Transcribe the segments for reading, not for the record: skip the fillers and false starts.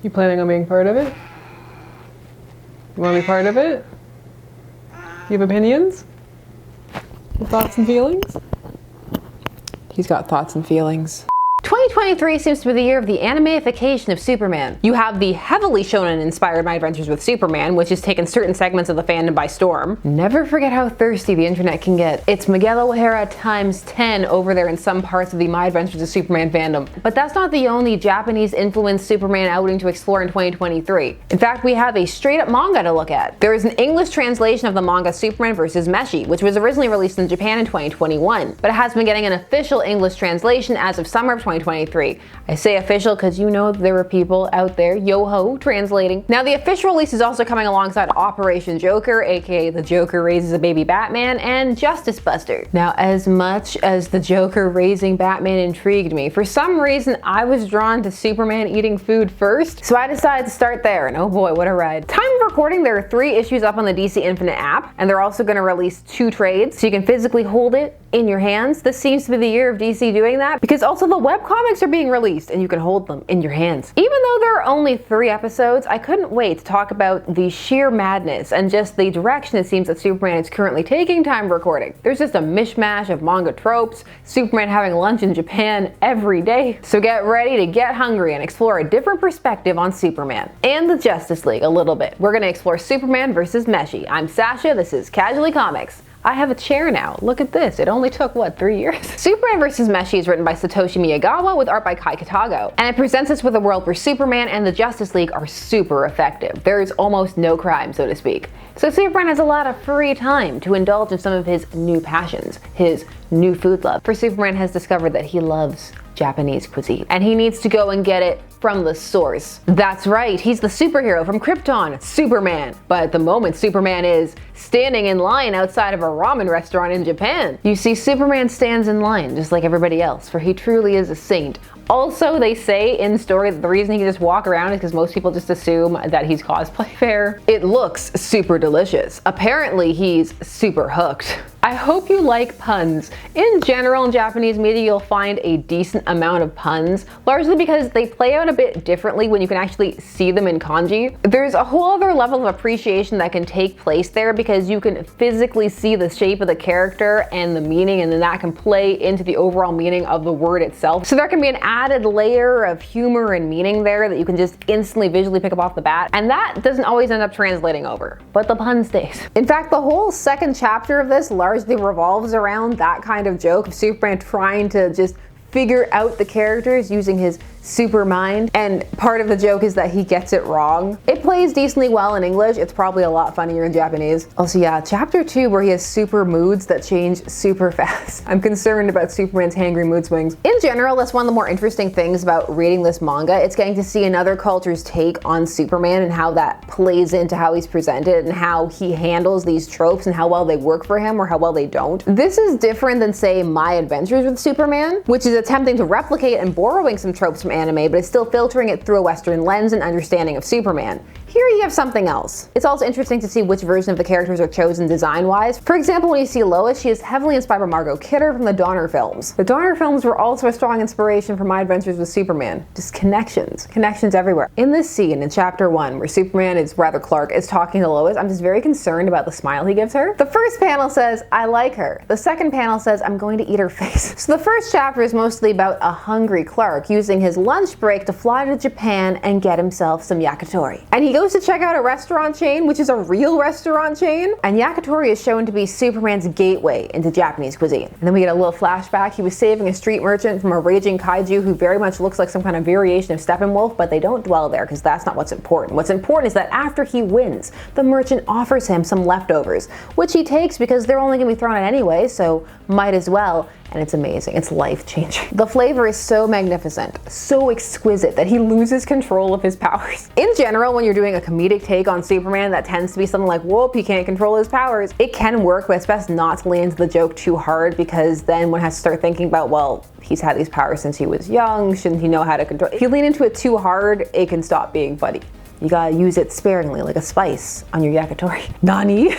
You planning on being part of it? You want to be part of it? You have opinions? Thoughts and feelings? He's got thoughts and feelings. 2023 seems to be the year of the animeification of Superman. You have the heavily shonen-inspired My Adventures with Superman, which has taken certain segments of the fandom by storm. Never forget how thirsty the internet can get. It's Miguel O'Hara times 10 over there in some parts of the My Adventures with Superman fandom. But that's not the only Japanese-influenced Superman outing to explore in 2023. In fact, we have a straight-up manga to look at. There is an English translation of the manga Superman vs. Meshi, which was originally released in Japan in 2021, but it has been getting an official English translation as of summer of 2023. I say official because you know there were people out there, yo-ho, translating. Now the official release is also coming alongside Operation Joker, aka The Joker Raises a Baby Batman, and Justice Buster. Now as much as the Joker raising Batman intrigued me, for some reason I was drawn to Superman eating food first, so I decided to start there, and oh boy, what a ride. Time of recording, there are 3 issues up on the DC Infinite app, and they're also going to release 2 trades, so you can physically hold it in your hands. This seems to be the year of DC doing that, because also the webcomics are being released and you can hold them in your hands. Even though there are only 3 episodes, I couldn't wait to talk about the sheer madness and just the direction it seems that Superman is currently taking time recording. There's just a mishmash of manga tropes, Superman having lunch in Japan every day. So get ready to get hungry and explore a different perspective on Superman. And the Justice League a little bit. We're gonna explore Superman versus Meshi. I'm Sasha, this is Casually Comics. I have a chair now. Look at this. It only took, what, 3 years? Superman vs. Meshi is written by Satoshi Miyagawa with art by Kai Katago, and it presents us with a world where Superman and the Justice League are super effective. There's almost no crime, so to speak. So Superman has a lot of free time to indulge in some of his new passions, his new food love. For Superman has discovered that he loves Japanese cuisine, and he needs to go and get it from the source. That's right, he's the superhero from Krypton, Superman. But at the moment, Superman is standing in line outside of a ramen restaurant in Japan. You see, Superman stands in line just like everybody else, for he truly is a saint. Also, they say in the story that the reason he can just walk around is because most people just assume that he's cosplay fair. It looks super delicious. Apparently, he's super hooked. I hope you like puns. In general, in Japanese media, you'll find a decent amount of puns, largely because they play out a bit differently when you can actually see them in kanji. There's a whole other level of appreciation that can take place there because you can physically see the shape of the character and the meaning, and then that can play into the overall meaning of the word itself. So there can be an added layer of humor and meaning there that you can just instantly visually pick up off the bat, and that doesn't always end up translating over, but the pun stays. In fact, the whole second chapter of this largely revolves around that kind of joke of Superman trying to just figure out the characters using his super mind, and part of the joke is that he gets it wrong. It plays decently well in English. It's probably a lot funnier in Japanese. Also, yeah, chapter 2 where he has super moods that change super fast. I'm concerned about Superman's hangry mood swings. In general, that's one of the more interesting things about reading this manga. It's getting to see another culture's take on Superman and how that plays into how he's presented and how he handles these tropes and how well they work for him or how well they don't. This is different than, say, My Adventures with Superman, which is attempting to replicate and borrowing some tropes from anime, but it's still filtering it through a Western lens and understanding of Superman. Here you have something else. It's also interesting to see which version of the characters are chosen design-wise. For example, when you see Lois, she is heavily inspired by Margot Kidder from the Donner films. The Donner films were also a strong inspiration for My Adventures with Superman. Just connections everywhere. In this scene in chapter 1, where Superman Clark is talking to Lois, I'm just very concerned about the smile he gives her. The first panel says, "I like her." The second panel says, "I'm going to eat her face." So the first chapter is mostly about a hungry Clark using his lunch break to fly to Japan and get himself some yakitori. And he goes to check out a restaurant chain, which is a real restaurant chain, and yakitori is shown to be Superman's gateway into Japanese cuisine. And then we get a little flashback. He was saving a street merchant from a raging kaiju who very much looks like some kind of variation of Steppenwolf, but they don't dwell there because that's not what's important. What's important is that after he wins, the merchant offers him some leftovers, which he takes because they're only gonna be thrown out anyway, so might as well. And it's amazing. It's life-changing. The flavor is so magnificent, so exquisite that he loses control of his powers. In general, when you're doing a comedic take on Superman that tends to be something like, whoop, he can't control his powers, it can work, but it's best not to lean into the joke too hard because then one has to start thinking about, well, he's had these powers since he was young, shouldn't he know how to control? If you lean into it too hard, it can stop being funny. You gotta use it sparingly, like a spice on your yakitori. Nani?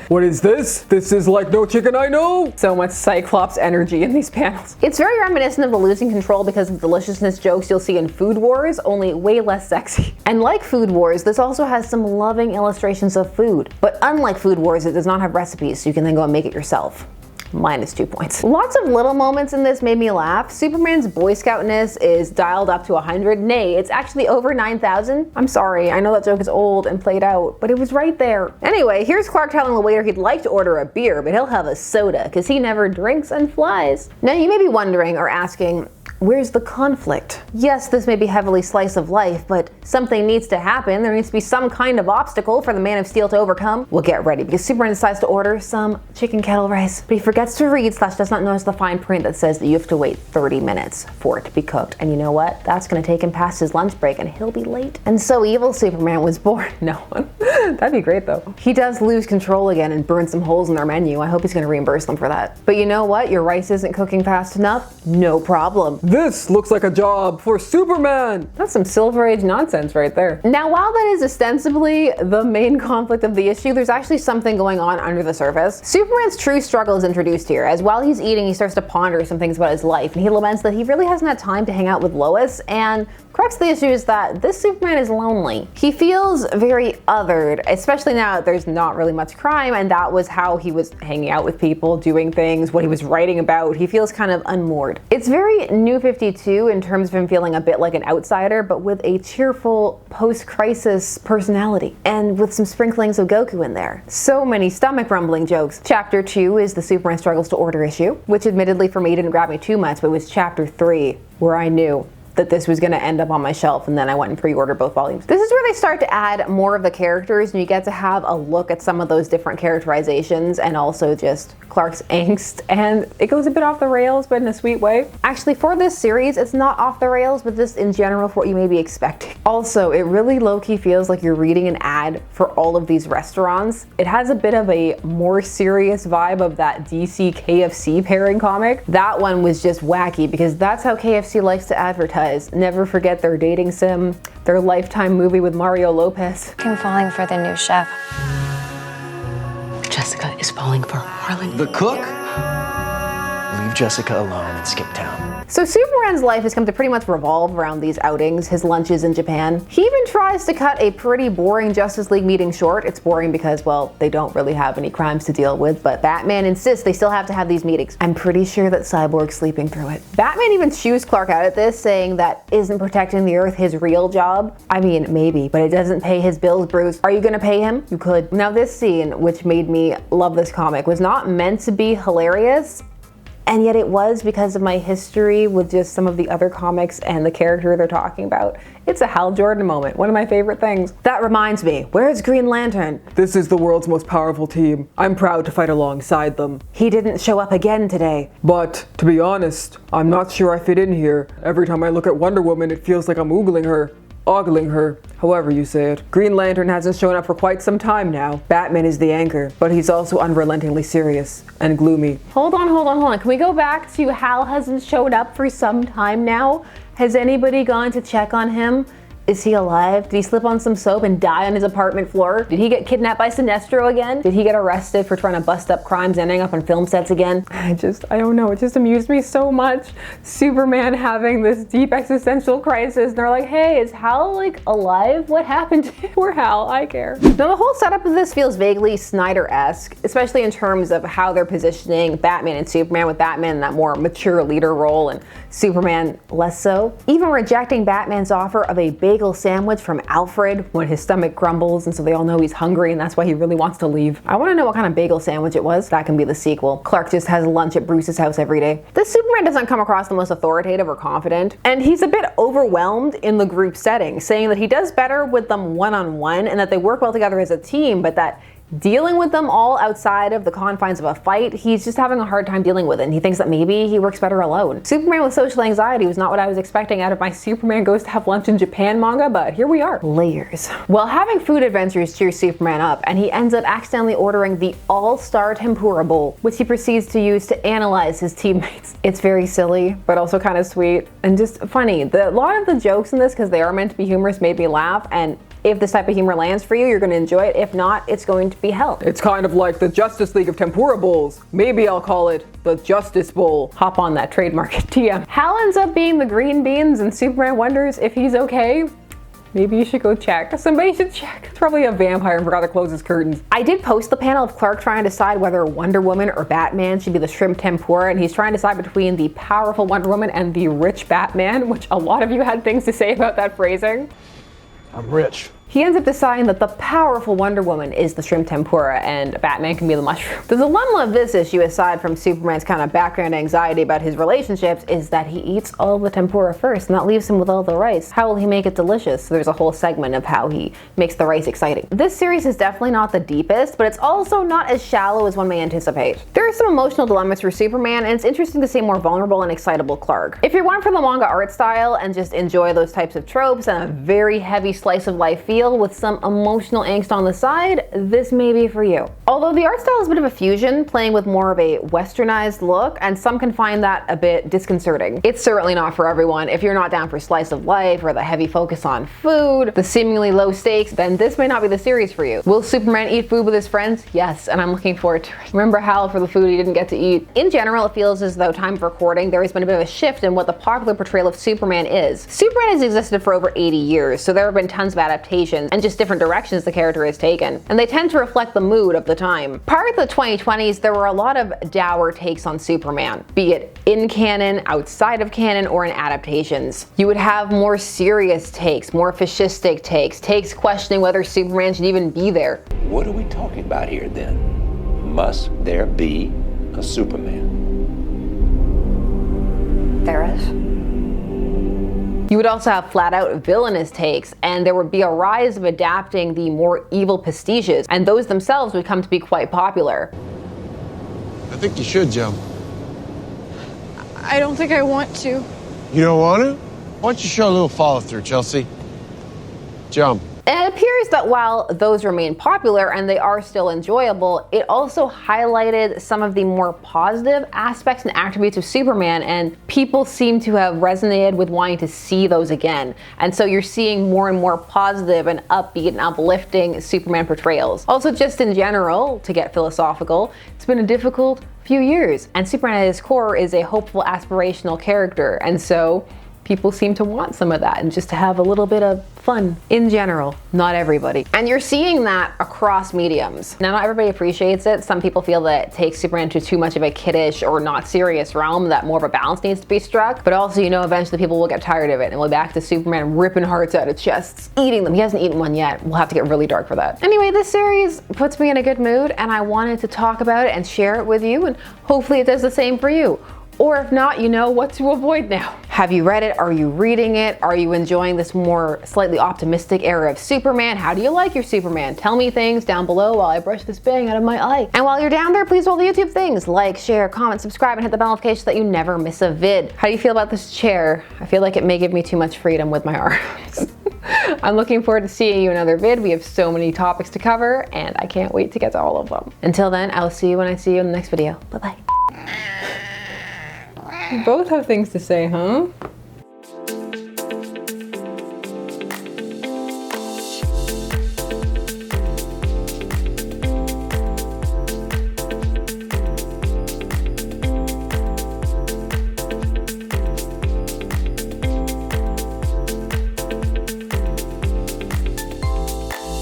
What is this? This is like no chicken I know. So much Cyclops energy in these panels. It's very reminiscent of the losing control because of deliciousness jokes you'll see in Food Wars, only way less sexy. And like Food Wars, this also has some loving illustrations of food. But unlike Food Wars, it does not have recipes, so you can then go and make it yourself. -2 points. Lots of little moments in this made me laugh. Superman's Boy Scoutness is dialed up to 100. Nay, it's actually over 9,000. I'm sorry, I know that joke is old and played out, but it was right there. Anyway, here's Clark telling the waiter he'd like to order a beer, but he'll have a soda, because he never drinks and flies. Now you may be wondering or asking, where's the conflict? Yes, this may be heavily slice of life, but something needs to happen. There needs to be some kind of obstacle for the Man of Steel to overcome. Well, get ready, because Superman decides to order some chicken kettle rice, but he forgets to read / does not notice the fine print that says that you have to wait 30 minutes for it to be cooked. And you know what? That's gonna take him past his lunch break and he'll be late. And so evil Superman was born. No, that'd be great though. He does lose control again and burn some holes in their menu. I hope he's gonna reimburse them for that. But you know what? Your rice isn't cooking fast enough? No problem. This looks like a job for Superman. That's some Silver Age nonsense right there. Now, while that is ostensibly the main conflict of the issue, there's actually something going on under the surface. Superman's true struggle is introduced here, as while he's eating, he starts to ponder some things about his life, and he laments that he really hasn't had time to hang out with Lois, and crux of the issue is that this Superman is lonely. He feels very othered, especially now that there's not really much crime, and that was how he was hanging out with people, doing things, what he was writing about. He feels kind of unmoored. It's very New 52 in terms of him feeling a bit like an outsider, but with a cheerful post-crisis personality, and with some sprinklings of Goku in there. So many stomach rumbling jokes. Chapter 2 is the Superman struggles to order issue, which admittedly for me didn't grab me too much, but it was chapter 3 where I knew that this was going to end up on my shelf, and then I went and pre-ordered both volumes. This is where they start to add more of the characters, and you get to have a look at some of those different characterizations, and also just Clark's angst, and it goes a bit off the rails, but in a sweet way. Actually, for this series, it's not off the rails, but just in general for what you may be expecting. Also, it really low-key feels like you're reading an ad for all of these restaurants. It has a bit of a more serious vibe of that DC KFC pairing comic. That one was just wacky, because that's how KFC likes to advertise. Never forget their dating sim, their Lifetime movie with Mario Lopez. I'm falling for the new chef. Jessica is falling for Harlan. The cook? Leave Jessica alone and skip town. So Superman's life has come to pretty much revolve around these outings, his lunches in Japan. He even tries to cut a pretty boring Justice League meeting short. It's boring because, well, they don't really have any crimes to deal with, but Batman insists they still have to have these meetings. I'm pretty sure that Cyborg's sleeping through it. Batman even chews Clark out at this, saying that isn't protecting the Earth his real job? I mean, maybe, but it doesn't pay his bills, Bruce. Are you gonna pay him? You could. Now this scene, which made me love this comic, was not meant to be hilarious, and yet it was because of my history with just some of the other comics and the character they're talking about. It's a Hal Jordan moment, one of my favorite things. That reminds me, where's Green Lantern? This is the world's most powerful team. I'm proud to fight alongside them. He didn't show up again today. But, to be honest, I'm not sure I fit in here. Every time I look at Wonder Woman, it feels like I'm oogling her. Ogling her, however you say it. Green Lantern hasn't shown up for quite some time now. Batman is the anchor, but he's also unrelentingly serious and gloomy. Hold on. Can we go back to Hal hasn't showed up for some time now? Has anybody gone to check on him? Is he alive? Did he slip on some soap and die on his apartment floor? Did he get kidnapped by Sinestro again? Did he get arrested for trying to bust up crimes ending up on film sets again? I don't know, it just amused me so much. Superman having this deep existential crisis, and they're like, hey, is Hal like alive? What happened to poor Hal? I care. Now the whole setup of this feels vaguely Snyder-esque, especially in terms of how they're positioning Batman and Superman, with Batman in that more mature leader role and Superman less so. Even rejecting Batman's offer of a bagel sandwich from Alfred when his stomach grumbles, and so they all know he's hungry and that's why he really wants to leave. I want to know what kind of bagel sandwich it was. That can be the sequel. Clark just has lunch at Bruce's house every day. This Superman doesn't come across the most authoritative or confident, and he's a bit overwhelmed in the group setting, saying that he does better with them one-on-one and that they work well together as a team, but that dealing with them all outside of the confines of a fight, he's just having a hard time dealing with it, and he thinks that maybe he works better alone. Superman with social anxiety was not what I was expecting out of my Superman Goes to Have Lunch in Japan manga, but here we are. Layers. Well, having food adventures cheers Superman up, and he ends up accidentally ordering the all-star tempura bowl, which he proceeds to use to analyze his teammates. It's very silly, but also kind of sweet, and just funny. A lot of the jokes in this, because they are meant to be humorous, made me laugh, and If this type of humor lands for you, you're going to enjoy it. If not, it's going to be hell. It's kind of like the Justice League of Tempura Bowls. Maybe I'll call it the Justice Bowl. Hop on that trademark TM. Hal ends up being the green beans and Superman wonders if he's okay. Maybe you should go check. Somebody should check. It's probably a vampire and forgot to close his curtains. I did post the panel of Clark trying to decide whether Wonder Woman or Batman should be the shrimp tempura, and he's trying to decide between the powerful Wonder Woman and the rich Batman, which a lot of you had things to say about that phrasing. I'm rich. He ends up deciding that the powerful Wonder Woman is the shrimp tempura and Batman can be the mushroom. The dilemma of this issue, aside from Superman's kind of background anxiety about his relationships, is that he eats all the tempura first and that leaves him with all the rice. How will he make it delicious? So there's a whole segment of how he makes the rice exciting. This series is definitely not the deepest, but it's also not as shallow as one may anticipate. There are some emotional dilemmas for Superman, and it's interesting to see a more vulnerable and excitable Clark. If you're one for the manga art style and just enjoy those types of tropes and a very heavy slice of life feel with some emotional angst on the side, this may be for you. Although the art style is a bit of a fusion, playing with more of a westernized look, and some can find that a bit disconcerting. It's certainly not for everyone. If you're not down for slice of life or the heavy focus on food, the seemingly low stakes, then this may not be the series for you. Will Superman eat food with his friends? Yes, and I'm looking forward to it. Remember Hal for the food he didn't get to eat? In general, it feels as though time of recording, there has been a bit of a shift in what the popular portrayal of Superman is. Superman has existed for over 80 years, so there have been tons of adaptations and just different directions the character has taken, and they tend to reflect the mood of the time. Prior to the 2020s, there were a lot of dour takes on Superman, be it in canon, outside of canon, or in adaptations. You would have more serious takes, more fascistic takes questioning whether Superman should even be there. What are we talking about here then? Must there be a Superman? There is. You would also have flat-out villainous takes, and there would be a rise of adapting the more evil pastiches, and those themselves would come to be quite popular. I think you should jump. I don't think I want to. You don't want to? Why don't you show a little follow-through, Chelsea? Jump. And it appears that while those remain popular and they are still enjoyable, it also highlighted some of the more positive aspects and attributes of Superman, and people seem to have resonated with wanting to see those again. And so you're seeing more and more positive and upbeat and uplifting Superman portrayals. Also, just in general, to get philosophical, it's been a difficult few years, and Superman at his core is a hopeful, aspirational character, and so people seem to want some of that and just to have a little bit of fun in general, not everybody. And you're seeing that across mediums. Now, not everybody appreciates it. Some people feel that it takes Superman to too much of a kiddish or not serious realm, that more of a balance needs to be struck. But also, you know, eventually people will get tired of it and we'll be back to Superman ripping hearts out of chests, eating them. He hasn't eaten one yet. We'll have to get really dark for that. Anyway, this series puts me in a good mood and I wanted to talk about it and share it with you, and hopefully it does the same for you. Or if not, you know what to avoid now. Have you read it? Are you reading it? Are you enjoying this more slightly optimistic era of Superman? How do you like your Superman? Tell me things down below while I brush this bang out of my eye. And while you're down there, please do all the YouTube things. Like, share, comment, subscribe, and hit the bell notification so that you never miss a vid. How do you feel about this chair? I feel like it may give me too much freedom with my arms. I'm looking forward to seeing you in another vid. We have so many topics to cover, and I can't wait to get to all of them. Until then, I'll see you when I see you in the next video. Bye-bye. You both have things to say, huh?